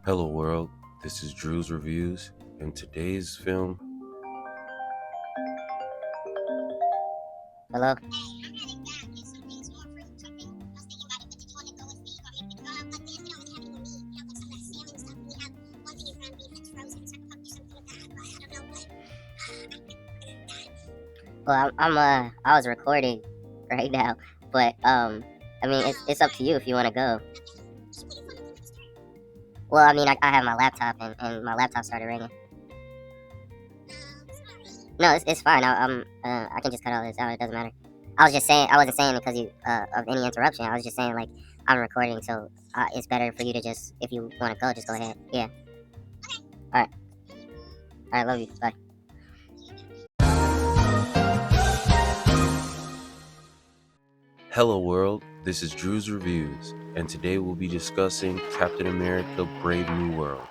Hello world, this is Drew's Reviews, and today's film. Hello? Well, I was recording right now, but I mean, it's up to you if you want to go. Well, I mean, I have my laptop, and my laptop started ringing. No, it's fine. I can just cut all this out. It doesn't matter. I was just saying, I wasn't saying because of any interruption. I was just saying, like, I'm recording, so it's better for you to just, if you want to go, just go ahead. Yeah. All right, love you. Bye. Hello world, this is Drew's Reviews, and today we'll be discussing Captain America Brave New World.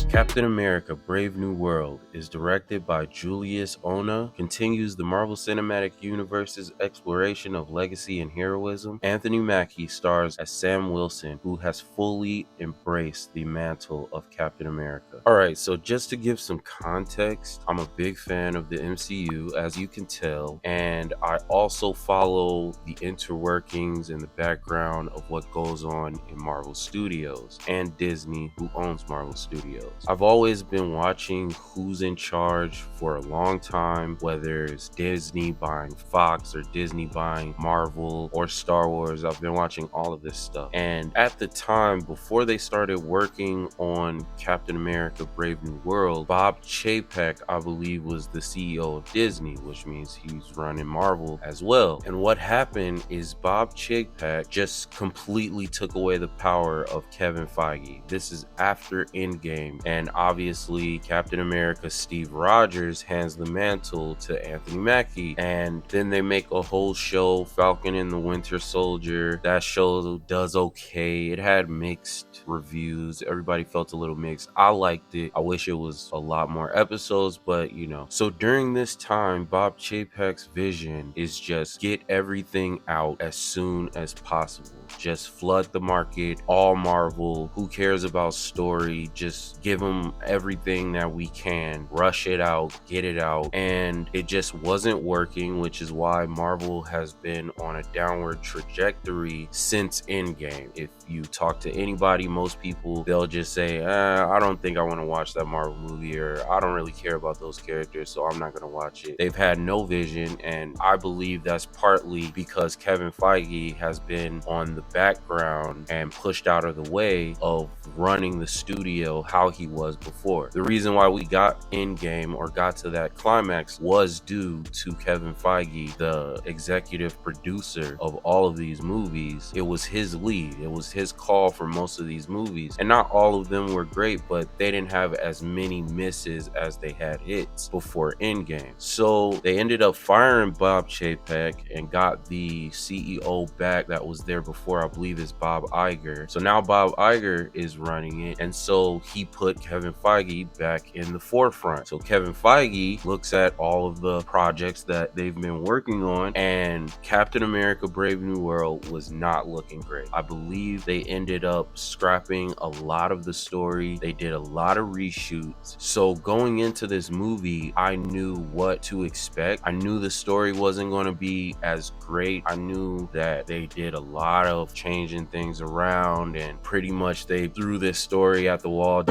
Captain America Brave New World is directed by Julius Ona, continues the Marvel Cinematic Universe's exploration of legacy and heroism. Anthony Mackie stars as Sam Wilson, who has fully embraced the mantle of Captain America. Alright, so just to give some context, I'm a big fan of the MCU, as you can tell, and I also follow the interworkings and the background of what goes on in Marvel Studios and Disney, who owns Marvel Studios. I've always been watching who's in charge for a long time, whether it's Disney buying Fox or Disney buying Marvel or Star Wars. I've been watching all of this stuff. And at the time, before they started working on Captain America Brave New World, Bob Chapek, I believe, was the CEO of Disney, which means he's running Marvel as well. And what happened is Bob Chapek just completely took away the power of Kevin Feige. This is after Endgame, and obviously Captain America Steve Rogers hands the mantle to Anthony Mackie, and then they make a whole show, Falcon and the Winter Soldier. That show does okay. It had mixed reviews. Everybody felt a little mixed. I liked it. I wish it was a lot more episodes, but you know. So during this time, Bob Chapek's vision is just get everything out as soon as possible. Just flood the market, all Marvel. Who cares about story? Just give them everything that we can, rush it out, get it out. And it just wasn't working, which is why Marvel has been on a downward trajectory since Endgame. If you talk to anybody, most people, they'll just say, I don't think I want to watch that Marvel movie, or I don't really care about those characters, so I'm not going to watch it. They've had no vision, and I believe that's partly because Kevin Feige has been on the background and pushed out of the way of running the studio how he was before. The reason why we got Endgame, or got to that climax, was due to Kevin Feige, the executive producer of all of these movies. It was his lead. It was his call for most of these movies, and not all of them were great, but they didn't have as many misses as they had hits before Endgame. So they ended up firing Bob Chapek and got the CEO back that was there before, I believe is Bob Iger. So now Bob Iger is running it, and so he put Kevin Feige back in the forefront. So Kevin Feige looks at all of the projects that they've been working on, and Captain America Brave New World was not looking great. I believe they ended up scrapping a lot of the story. They did a lot of reshoots. So going into this movie, I knew what to expect. I knew the story wasn't going to be as great. I knew that they did a lot of changing things around, and pretty much they threw this story at the wall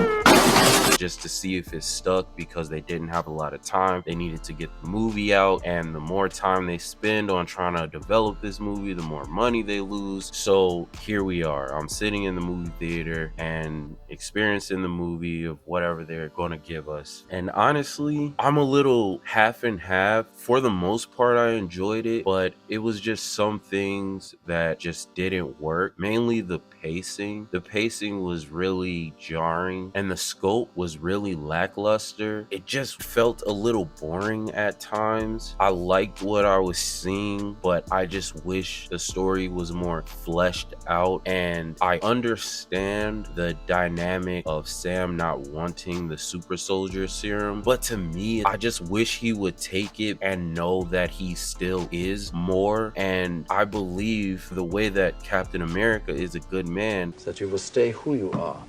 just to see if it stuck, because they didn't have a lot of time. They needed to get the movie out, and the more time they spend on trying to develop this movie, the more money they lose. So here we are. I'm sitting in the movie theater and experiencing the movie of whatever they're going to give us. And honestly, I'm a little half and half. For the most part, I enjoyed it, but it was just some things that just didn't work. Mainly the pacing. The pacing was really jarring, and the scope was really lackluster. It just felt a little boring at times. I liked what I was seeing, but I just wish the story was more fleshed out. And And I understand the dynamic of Sam not wanting the super soldier serum, but to me, I just wish he would take it and know that he still is more. And I believe the way that Captain America is a good man, that you will stay who you are.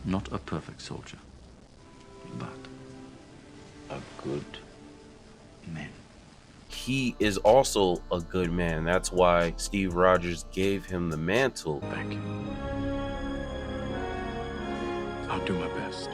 Not a perfect soldier, but a good man. he is also a good man. That's why Steve Rogers gave him the mantle. Thank you. I'll do my best.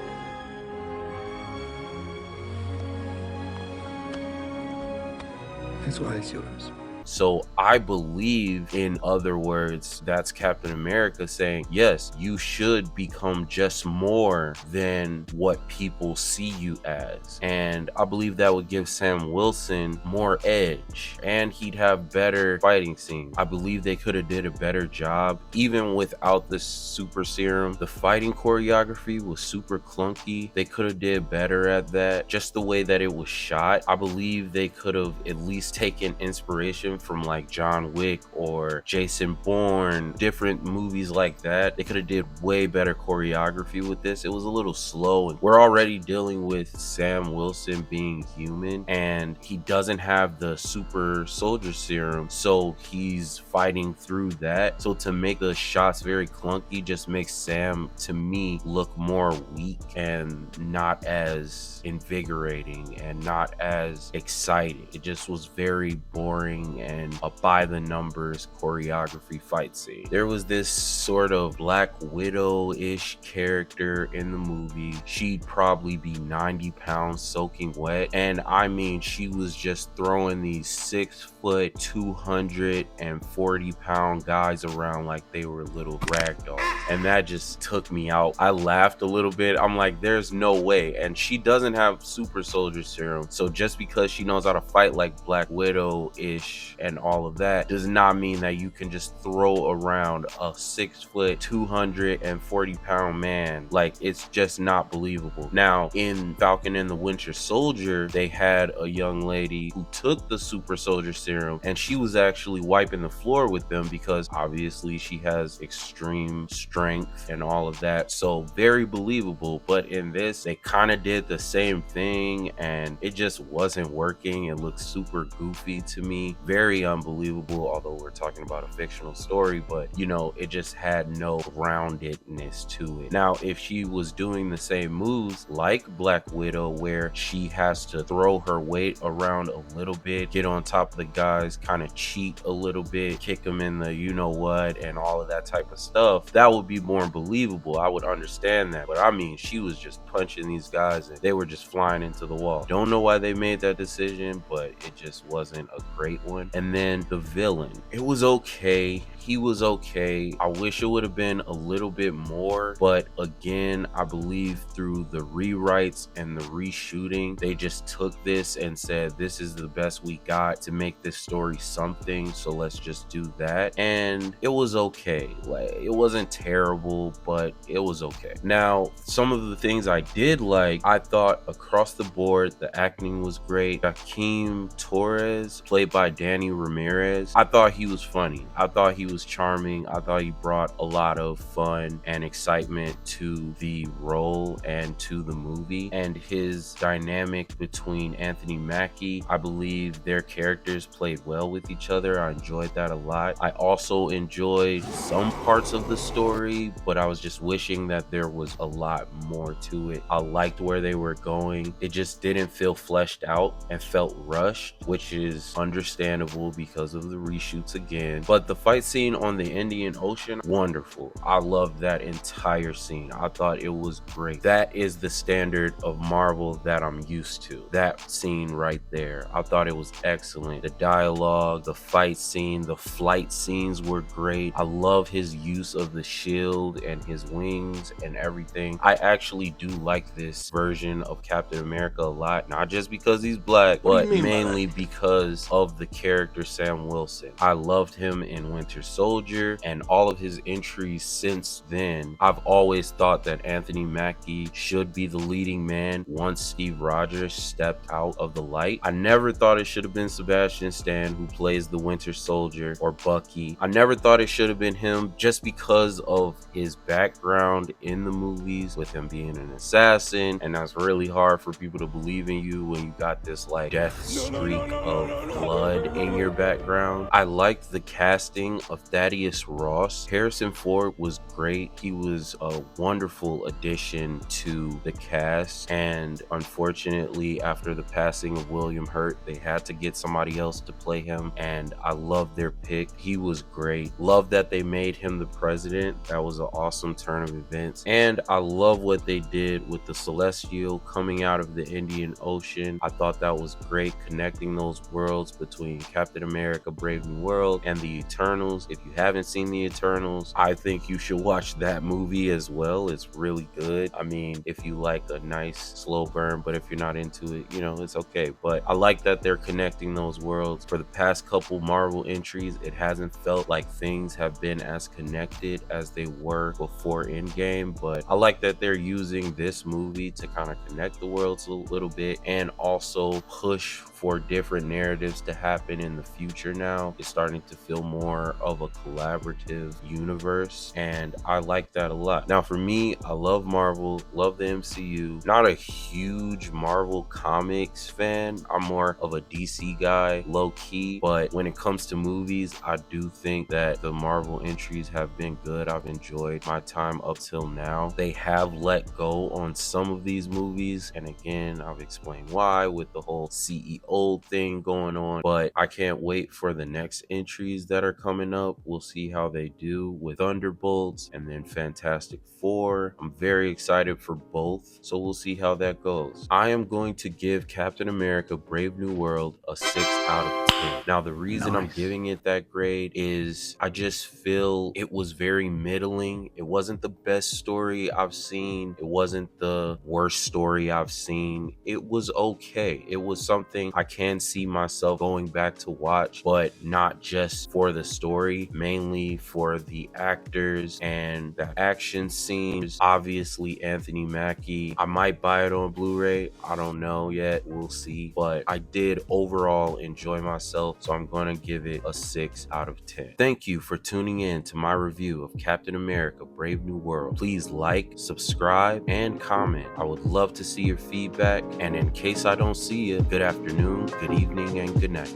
That's why it's yours. So I believe, in other words, that's Captain America saying, yes, you should become just more than what people see you as. And I believe that would give Sam Wilson more edge, and he'd have better fighting scenes. I believe they could have did a better job even without the super serum. The fighting choreography was super clunky. They could have did better at that. Just the way that it was shot, I believe they could have at least taken inspiration from like John Wick or Jason Bourne, different movies like that. They could have did way better choreography with this. It was a little slow, and we're already dealing with Sam Wilson being human, and he doesn't have the super soldier serum, so he's fighting through that. So to make the shots very clunky just makes Sam, to me, look more weak and not as invigorating and not as exciting. It just was very boring and a by the numbers choreography fight scene. There was this sort of Black Widow-ish character in the movie. She'd probably be 90 pounds soaking wet, and I mean, she was just throwing these 6', 240-pound guys around like they were little rag dolls, and that just took me out. I laughed a little bit. I'm like, there's no way. And she doesn't have super soldier serum, so just because she knows how to fight like Black Widow-ish and all of that does not mean that you can just throw around a 6', 240-pound man. Like, it's just not believable. Now, in Falcon and the Winter Soldier, they had a young lady who took the super soldier serum, and she was actually wiping the floor with them because obviously she has extreme strength and all of that, so very believable. But in this, they kind of did the same thing, and it just wasn't working. It looked super goofy to me, very unbelievable, although we're talking about a fictional story, but you know, it just had no groundedness to it. Now, if she was doing the same moves like Black Widow, where she has to throw her weight around a little bit, get on top of the guys, kind of cheat a little bit, kick them in the you know what, and all of that type of stuff, that would be more believable. I would understand that. But I mean, she was just punching these guys and they were just flying into the wall. Don't know why they made that decision, but it just wasn't a great one. And then the villain, it was okay. He was okay. I wish it would have been a little bit more, but again, I believe through the rewrites and the reshooting, they just took this and said, this is the best we got to make this story something, so let's just do that. And it was okay. Like, it wasn't terrible, but it was okay. Now, some of the things I did like, I thought across the board, the acting was great. Joaquin Torres, played by Danny Ramirez, I thought he was funny. I thought he was charming. I thought he brought a lot of fun and excitement to the role and to the movie. And his dynamic between Anthony Mackie, I believe their characters played well with each other. I enjoyed that a lot. I also enjoyed some parts of the story, but I was just wishing that there was a lot more to it. I liked where they were going. It just didn't feel fleshed out and felt rushed, which is understandable because of the reshoots again. But the fight scene on the Indian Ocean, wonderful. I loved that entire scene. I thought it was great. That is the standard of Marvel that I'm used to. That scene right there, I thought it was excellent. The dialogue, the fight scene, the flight scenes were great. I love his use of the shield and his wings and everything. I actually do like this version of Captain America a lot, not just because he's black, but mainly because of the character Sam Wilson. I loved him in Winter Soldier and all of his entries since then, I've always thought that Anthony Mackie should be the leading man once Steve Rogers stepped out of the light. I never thought it should have been Sebastian Stan who plays the Winter Soldier or Bucky. I never thought it should have been him just because of his background in the movies with him being an assassin, and that's really hard for people to believe in you when you got this like death streak of blood in your background. I liked the casting of Thaddeus Ross. Harrison Ford was great. He was a wonderful addition to the cast, and unfortunately after the passing of William Hurt, they had to get somebody else to play him, and I love their pick. He was great. Love that they made him the president. That was an awesome turn of events, and I love what they did with the Celestial coming out of the Indian Ocean. I thought that was great, connecting those worlds between Captain America Brave New World and the Eternals. If you haven't seen the Eternals, I think you should watch that movie as well. It's really good. I mean, if you like a nice slow burn, but if you're not into it, you know, it's okay. But I like that they're connecting those worlds. For the past couple Marvel entries, it hasn't felt like things have been as connected as they were before Endgame, but I like that they're using this movie to kind of connect the worlds a little bit and also push for different narratives to happen in the future. Now it's starting to feel more of a collaborative universe, and I like that a lot. Now for me, I love Marvel, love the MCU. Not a huge Marvel comics fan. I'm more of a DC guy, low key, but when it comes to movies, I do think that the Marvel entries have been good. I've enjoyed my time up till now. They have let go on some of these movies, and again, I've explained why with the whole CEO thing going on, but I can't wait for the next entries that are coming up. We'll see how they do with Thunderbolts and then Fantastic Four. I'm very excited for both, so we'll see how that goes. I am going to give Captain America Brave New World a 6 out of 10. Now the reason I'm giving it that grade is I just feel it was very middling. It wasn't the best story I've seen. It wasn't the worst story I've seen. It was okay. It was something I can see myself going back to watch, but not just for the story, mainly for the actors and the action scenes. Obviously Anthony Mackie. I might buy it on Blu-ray. I don't know yet. We'll see. But I did overall enjoy myself, so I'm going to give it a 6 out of 10. Thank you for tuning in to my review of Captain America Brave New World. Please like, subscribe, and comment. I would love to see your feedback, and in case I don't see you, good afternoon, good evening, and good night.